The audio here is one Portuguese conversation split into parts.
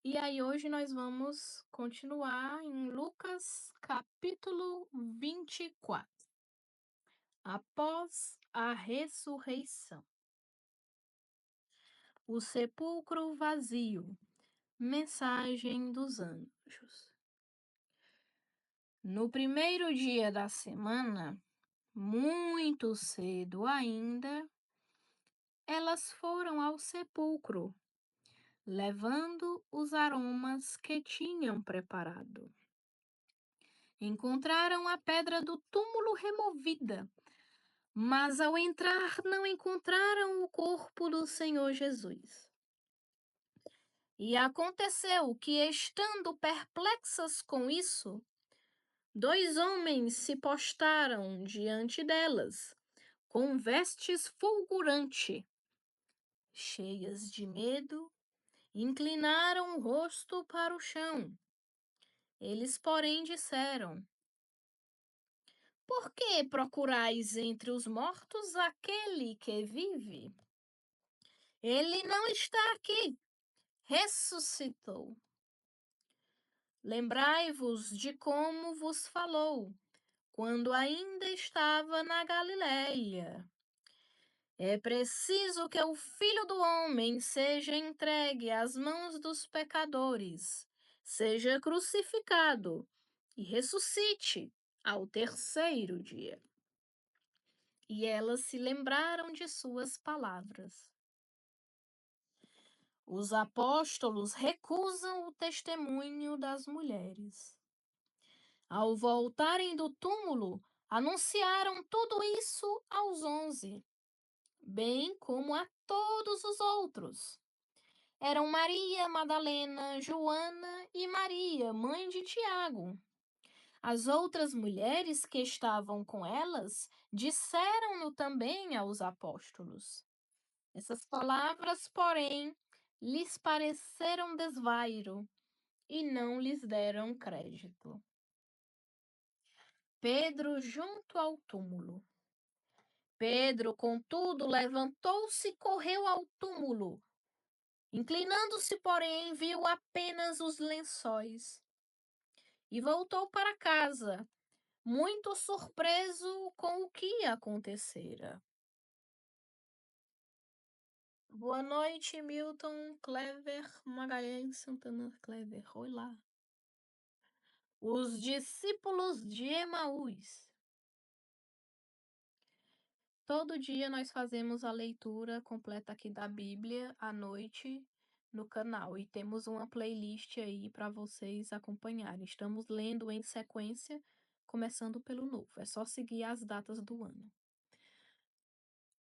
E aí, hoje nós vamos continuar em Lucas, capítulo 24. Após a ressurreição. O sepulcro vazio. Mensagem dos anjos. No primeiro dia da semana, muito cedo ainda, elas foram ao sepulcro, levando os aromas que tinham preparado. Encontraram a pedra do túmulo removida, mas ao entrar não encontraram o corpo do Senhor Jesus. E aconteceu que, estando perplexas com isso, 2 homens se postaram diante delas, com vestes fulgurante. Cheias de medo, inclinaram o rosto para o chão. Eles, porém, disseram: Por que procurais entre os mortos aquele que vive? Ele não está aqui, ressuscitou. Lembrai-vos de como vos falou, quando ainda estava na Galiléia. É preciso que o Filho do Homem seja entregue às mãos dos pecadores, seja crucificado e ressuscite ao terceiro dia. E elas se lembraram de suas palavras. Os apóstolos recusam o testemunho das mulheres. Ao voltarem do túmulo, anunciaram tudo isso aos 11, bem como a todos os outros. Eram Maria Madalena, Joana e Maria, mãe de Tiago. As outras mulheres que estavam com elas disseram-no também aos apóstolos. Essas palavras, porém, lhes pareceram desvairo e não lhes deram crédito. Pedro junto ao túmulo. Pedro, contudo, levantou-se e correu ao túmulo. Inclinando-se, porém, viu apenas os lençóis e voltou para casa, muito surpreso com o que acontecera. Boa noite, Milton Clever Magalhães Santana Clever. Olá. Os discípulos de Emaús. Todo dia nós fazemos a leitura completa aqui da Bíblia à noite no canal e temos uma playlist aí para vocês acompanharem. Estamos lendo em sequência, começando pelo Novo. É só seguir as datas do ano.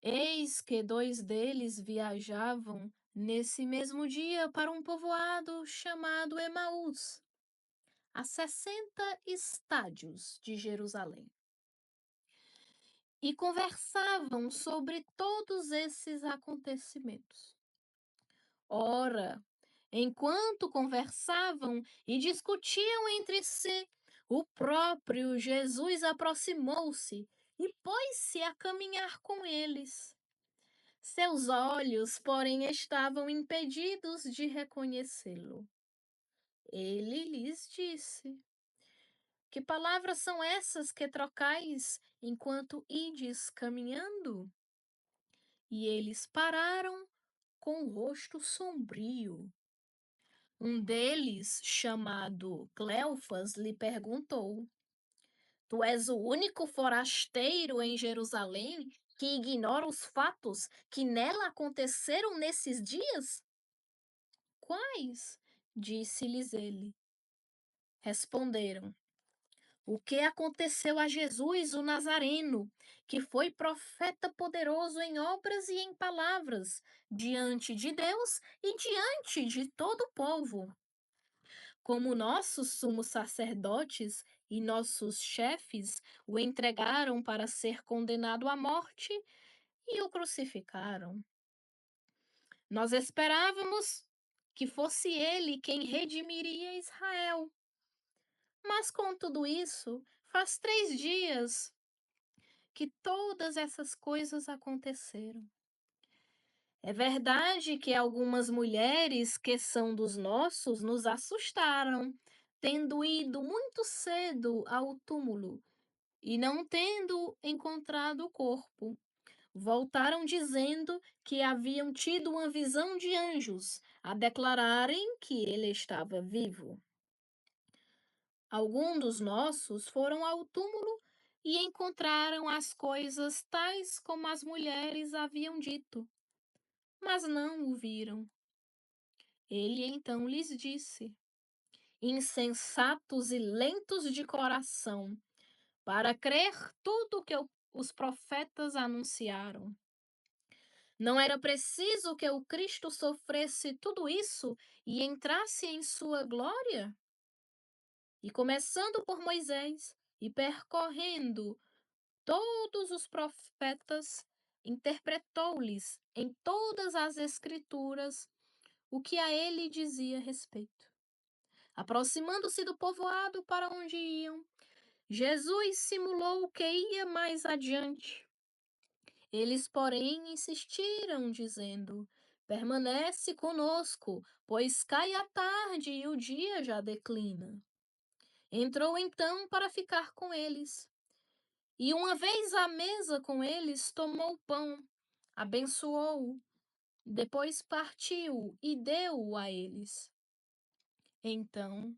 Eis que 2 deles viajavam nesse mesmo dia para um povoado chamado Emaús, a 60 estádios de Jerusalém. E conversavam sobre todos esses acontecimentos. Ora, enquanto conversavam e discutiam entre si, o próprio Jesus aproximou-se e pôs-se a caminhar com eles. Seus olhos, porém, estavam impedidos de reconhecê-lo. Ele lhes disse: Que palavras são essas que trocais enquanto ides caminhando? E eles pararam com o rosto sombrio. Um deles, chamado Cleofas, lhe perguntou: Tu és o único forasteiro em Jerusalém que ignora os fatos que nela aconteceram nesses dias? Quais? Disse-lhes ele. Responderam: O que aconteceu a Jesus, o Nazareno, que foi profeta poderoso em obras e em palavras, diante de Deus e diante de todo o povo. Como nossos sumos sacerdotes e nossos chefes o entregaram para ser condenado à morte e o crucificaram. Nós esperávamos que fosse ele quem redimiria Israel. Mas com tudo isso, faz 3 dias que todas essas coisas aconteceram. É verdade que algumas mulheres que são dos nossos nos assustaram, tendo ido muito cedo ao túmulo e não tendo encontrado o corpo. Voltaram dizendo que haviam tido uma visão de anjos a declararem que ele estava vivo. Alguns dos nossos foram ao túmulo e encontraram as coisas tais como as mulheres haviam dito, mas não o viram. Ele então lhes disse: Insensatos e lentos de coração, para crer tudo que os profetas anunciaram. Não era preciso que o Cristo sofresse tudo isso e entrasse em sua glória? E começando por Moisés e percorrendo todos os profetas, interpretou-lhes em todas as Escrituras o que a ele dizia respeito. Aproximando-se do povoado para onde iam, Jesus simulou que ia mais adiante. Eles, porém, insistiram, dizendo: Permanece conosco, pois cai a tarde e o dia já declina. Entrou então para ficar com eles. E uma vez à mesa com eles, tomou o pão, abençoou-o, depois partiu e deu-o a eles. Então,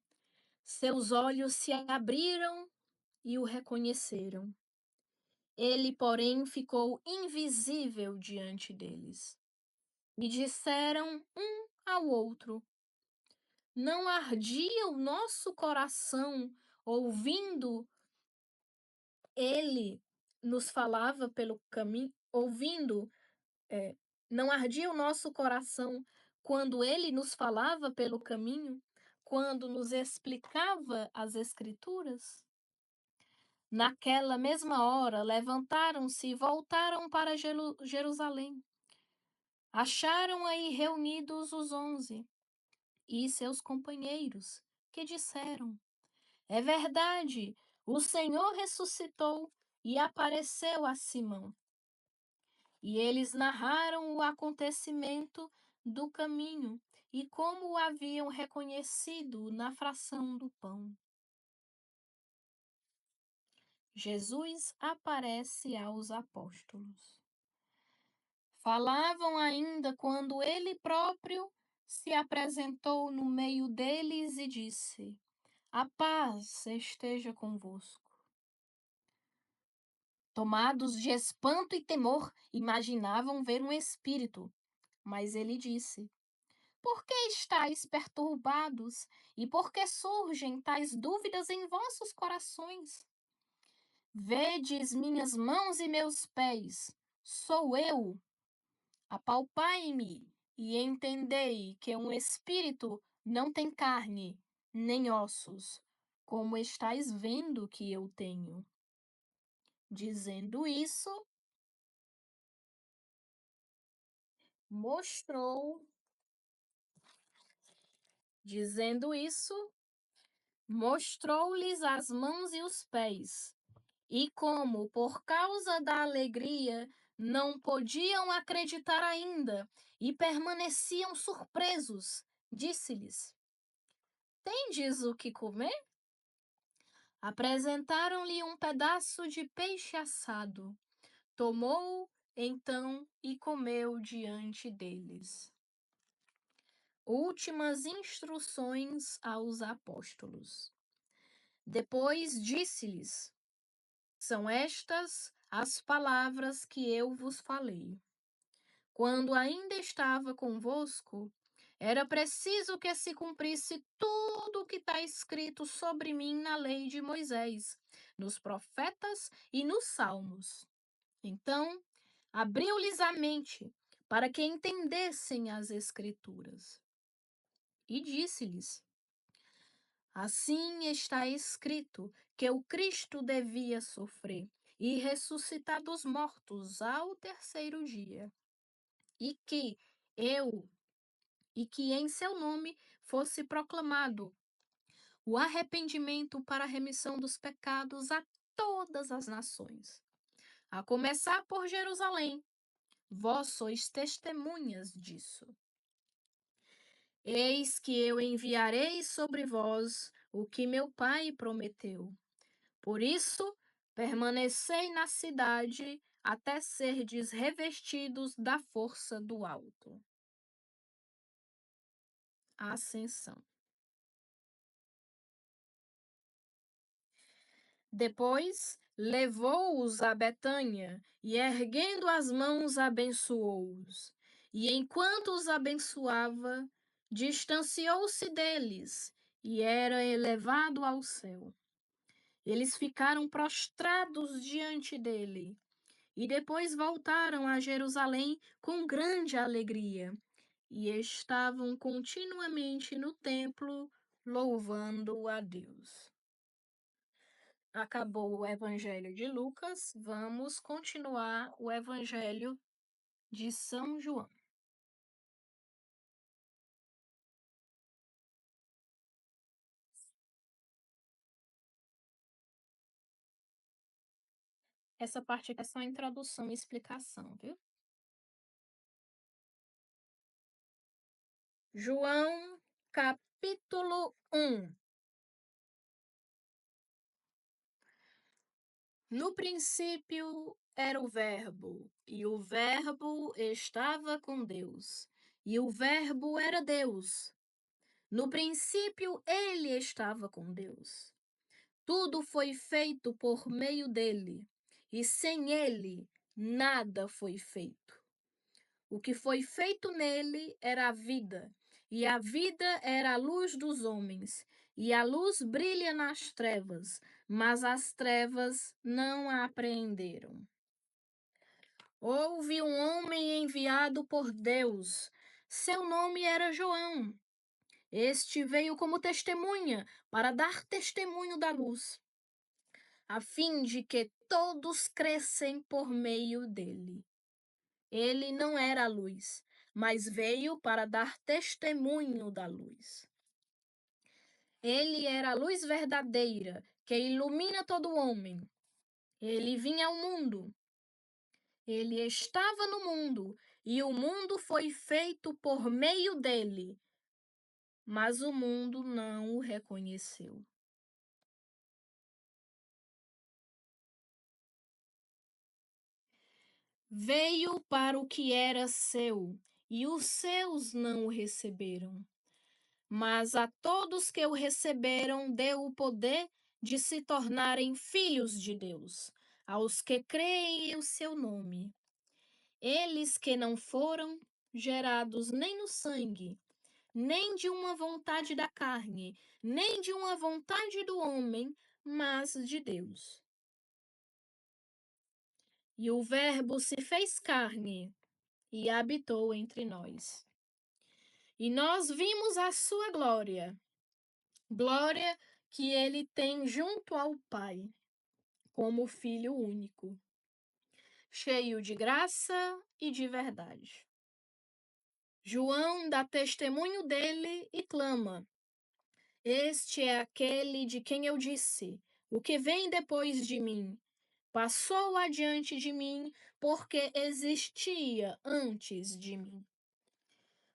seus olhos se abriram e o reconheceram. Ele, porém, ficou invisível diante deles. E disseram um ao outro: Não ardia o nosso coração ouvindo ele nos falava pelo caminho, é, não ardia o nosso coração quando ele nos falava pelo caminho, quando nos explicava as Escrituras? Naquela mesma hora, levantaram-se e voltaram para Jerusalém. Acharam aí reunidos os 11 e seus companheiros, que disseram: É verdade, o Senhor ressuscitou e apareceu a Simão. E eles narraram o acontecimento do caminho e como o haviam reconhecido na fração do pão. Jesus aparece aos apóstolos. Falavam ainda quando ele próprio se apresentou no meio deles e disse: A paz esteja convosco. Tomados de espanto e temor, imaginavam ver um espírito. Mas ele disse: Por que estáis perturbados? E por que surgem tais dúvidas em vossos corações? Vedes minhas mãos e meus pés, sou eu. Apalpai-me e entendei que um espírito não tem carne, nem ossos, como estáis vendo que eu tenho. Dizendo isso, mostrou, dizendo isso, mostrou-lhes as mãos e os pés. E como, por causa da alegria, não podiam acreditar ainda e permaneciam surpresos, disse-lhes: Tendes o que comer? Apresentaram-lhe um pedaço de peixe assado. Tomou, então, e comeu diante deles. Últimas instruções aos apóstolos. Depois disse-lhes: São estas as palavras que eu vos falei. Quando ainda estava convosco, era preciso que se cumprisse tudo o que está escrito sobre mim na lei de Moisés, nos profetas e nos salmos. Então, abriu-lhes a mente para que entendessem as Escrituras. E disse-lhes: Assim está escrito que o Cristo devia sofrer e ressuscitar dos mortos ao terceiro dia, e que eu e que em seu nome fosse proclamado o arrependimento para a remissão dos pecados a todas as nações, a começar por Jerusalém. Vós sois testemunhas disso. Eis que eu enviarei sobre vós o que meu Pai prometeu. Por isso, permanecei na cidade até serdes revestidos da força do alto. Ascensão. Depois levou-os a Betânia e, erguendo as mãos, abençoou-os. E enquanto os abençoava, distanciou-se deles e era elevado ao céu. Eles ficaram prostrados diante dele e depois voltaram a Jerusalém com grande alegria e estavam continuamente no templo louvando a Deus. Acabou o Evangelho de Lucas, vamos continuar o Evangelho de São João. Essa parte aqui é só introdução e explicação, viu? João, capítulo 1. No princípio era o Verbo, e o Verbo estava com Deus, e o Verbo era Deus. No princípio ele estava com Deus. Tudo foi feito por meio dele, e sem ele nada foi feito. O que foi feito nele era a vida, e a vida era a luz dos homens. E a luz brilha nas trevas, mas as trevas não a apreenderam. Houve um homem enviado por Deus. Seu nome era João. Este veio como testemunha para dar testemunho da luz, a fim de que todos crescem por meio dele. Ele não era a luz, mas veio para dar testemunho da luz. Ele era a luz verdadeira, que ilumina todo homem. Ele vinha ao mundo. Ele estava no mundo, e o mundo foi feito por meio dele, mas o mundo não o reconheceu. Veio para o que era seu, e os seus não o receberam. Mas a todos que o receberam, deu o poder de se tornarem filhos de Deus, aos que creem em o seu nome. Eles que não foram gerados nem no sangue, nem de uma vontade da carne, nem de uma vontade do homem, mas de Deus. E o Verbo se fez carne e habitou entre nós. E nós vimos a sua glória, glória que ele tem junto ao Pai, como Filho único, cheio de graça e de verdade. João dá testemunho dele e clama: Este é aquele de quem eu disse: O que vem depois de mim passou adiante de mim, porque existia antes de mim.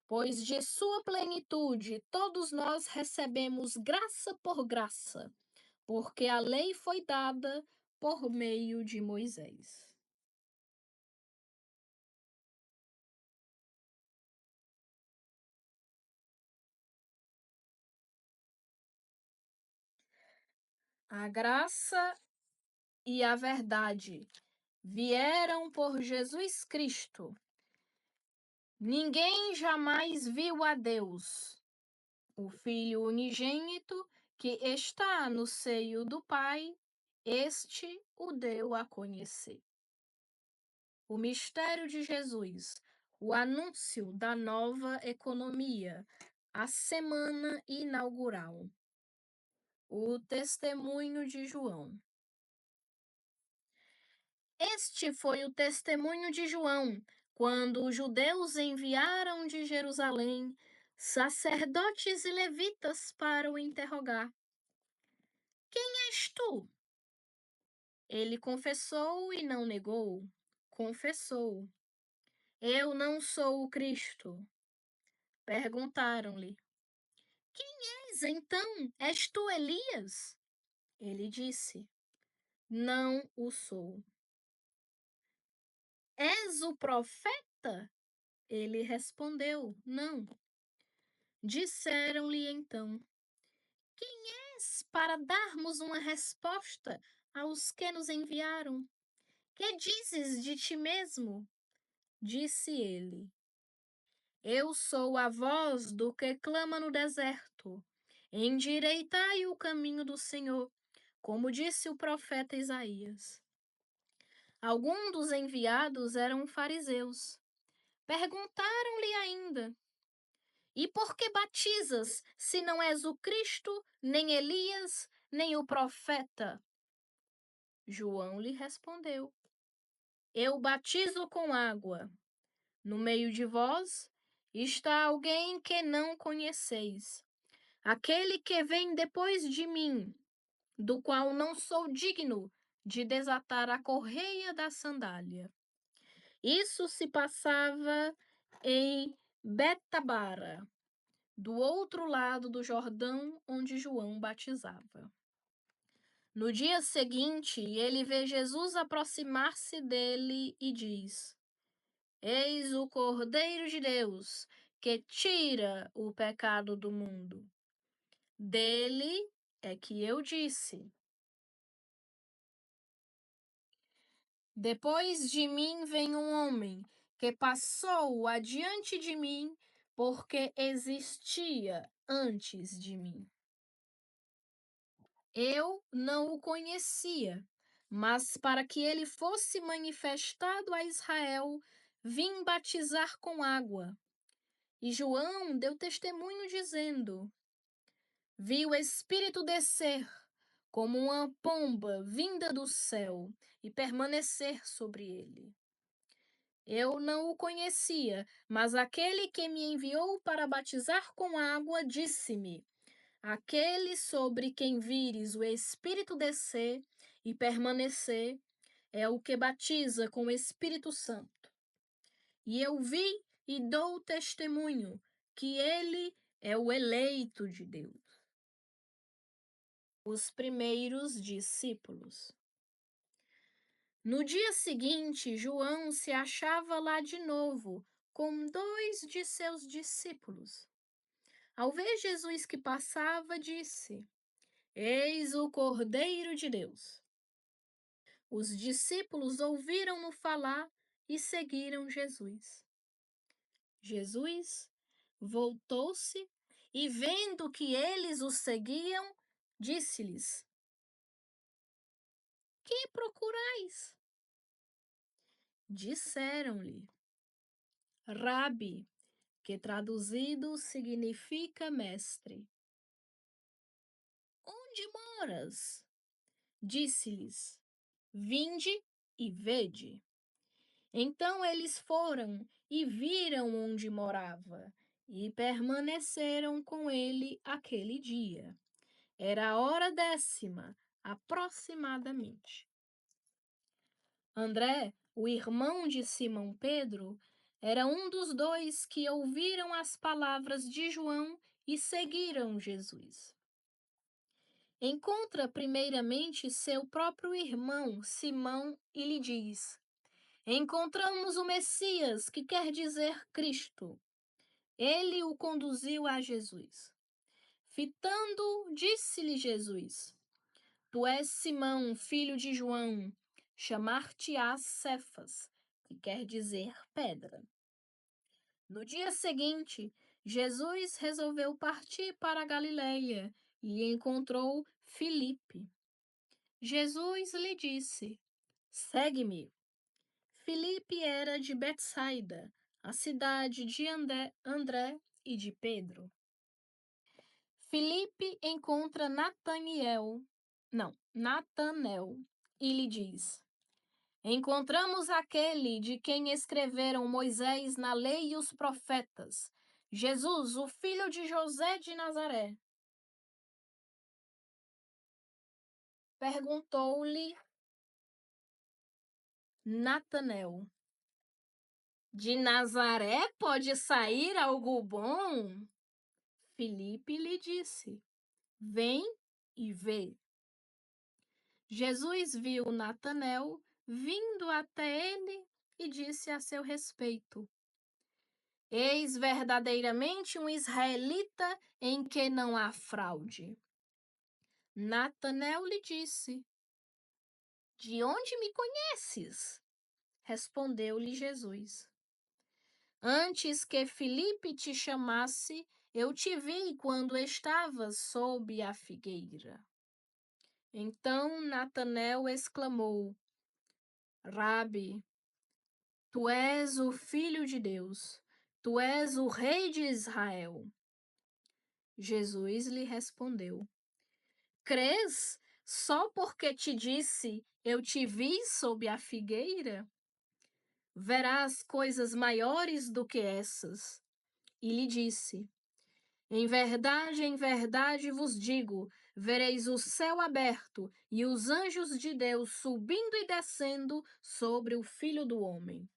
Pois de sua plenitude todos nós recebemos graça por graça, porque a lei foi dada por meio de Moisés. A graça e a verdade vieram por Jesus Cristo. Ninguém jamais viu a Deus. O Filho unigênito que está no seio do Pai, este o deu a conhecer. O mistério de Jesus, o anúncio da nova economia, a semana inaugural, o testemunho de João. Este foi o testemunho de João, quando os judeus enviaram de Jerusalém sacerdotes e levitas para o interrogar. Quem és tu? Ele confessou e não negou. Confessou. Eu não sou o Cristo. Perguntaram-lhe: És então? És tu Elias? Ele disse: Não o sou. És o profeta? Ele respondeu: Não. Disseram-lhe então: És para darmos uma resposta aos que nos enviaram. Que dizes de ti mesmo? Disse ele: Eu sou a voz do que clama no deserto. Endireitai o caminho do Senhor, como disse o profeta Isaías. Alguns dos enviados eram fariseus. Perguntaram-lhe ainda: E por que batizas, se não és o Cristo, nem Elias, nem o profeta? João lhe respondeu: Eu batizo com água. No meio de vós está alguém que não conheceis, aquele que vem depois de mim, do qual não sou digno de desatar a correia da sandália. Isso se passava em Betabara, do outro lado do Jordão, onde João batizava. No dia seguinte, ele vê Jesus aproximar-se dele e diz: Eis o Cordeiro de Deus, que tira o pecado do mundo. Dele é que eu disse: Depois de mim vem um homem que passou adiante de mim, porque existia antes de mim. Eu não o conhecia, mas para que ele fosse manifestado a Israel, vim batizar com água. E João deu testemunho dizendo: Vi o Espírito descer como uma pomba vinda do céu e permanecer sobre ele. Eu não o conhecia, mas aquele que me enviou para batizar com água disse-me: Aquele sobre quem vires o Espírito descer e permanecer é o que batiza com o Espírito Santo. E eu vi e dou testemunho que ele é o eleito de Deus. Os primeiros discípulos. No dia seguinte, João se achava lá de novo com 2 de seus discípulos. Ao ver Jesus que passava, disse: Eis o Cordeiro de Deus. Os discípulos ouviram-no falar e seguiram Jesus. Jesus voltou-se e, vendo que eles o seguiam, disse-lhes: Que procurais? Disseram-lhe: Rabi, que traduzido significa mestre. Onde moras? Disse-lhes: Vinde e vede. Então eles foram e viram onde morava, e permaneceram com ele aquele dia. Era a hora 10ª, aproximadamente. André, o irmão de Simão Pedro, era um dos 2 que ouviram as palavras de João e seguiram Jesus. Encontra primeiramente seu próprio irmão Simão e lhe diz: Encontramos o Messias, que quer dizer Cristo. Ele o conduziu a Jesus. Fitando, disse-lhe Jesus: Tu és Simão, filho de João, chamar-te-ás Cefas, que quer dizer pedra. No dia seguinte, Jesus resolveu partir para a Galileia e encontrou Filipe. Jesus lhe disse: Segue-me. Filipe era de Betsaida, a cidade de André e de Pedro. Filipe encontra Natanel e lhe diz: Encontramos aquele de quem escreveram Moisés na lei e os profetas, Jesus, o filho de José de Nazaré. Perguntou-lhe Natanel: De Nazaré pode sair algo bom? Filipe lhe disse: Vem e vê. Jesus viu Natanael vindo até ele e disse a seu respeito: Eis verdadeiramente um israelita em que não há fraude. Natanael lhe disse: De onde me conheces? Respondeu-lhe Jesus: Antes que Filipe te chamasse, eu te vi quando estavas sob a figueira. Então Natanael exclamou: Rabi, tu és o Filho de Deus, tu és o Rei de Israel. Jesus lhe respondeu: Crês só porque te disse, eu te vi sob a figueira? Verás coisas maiores do que essas. E lhe disse: em verdade vos digo, vereis o céu aberto e os anjos de Deus subindo e descendo sobre o Filho do Homem.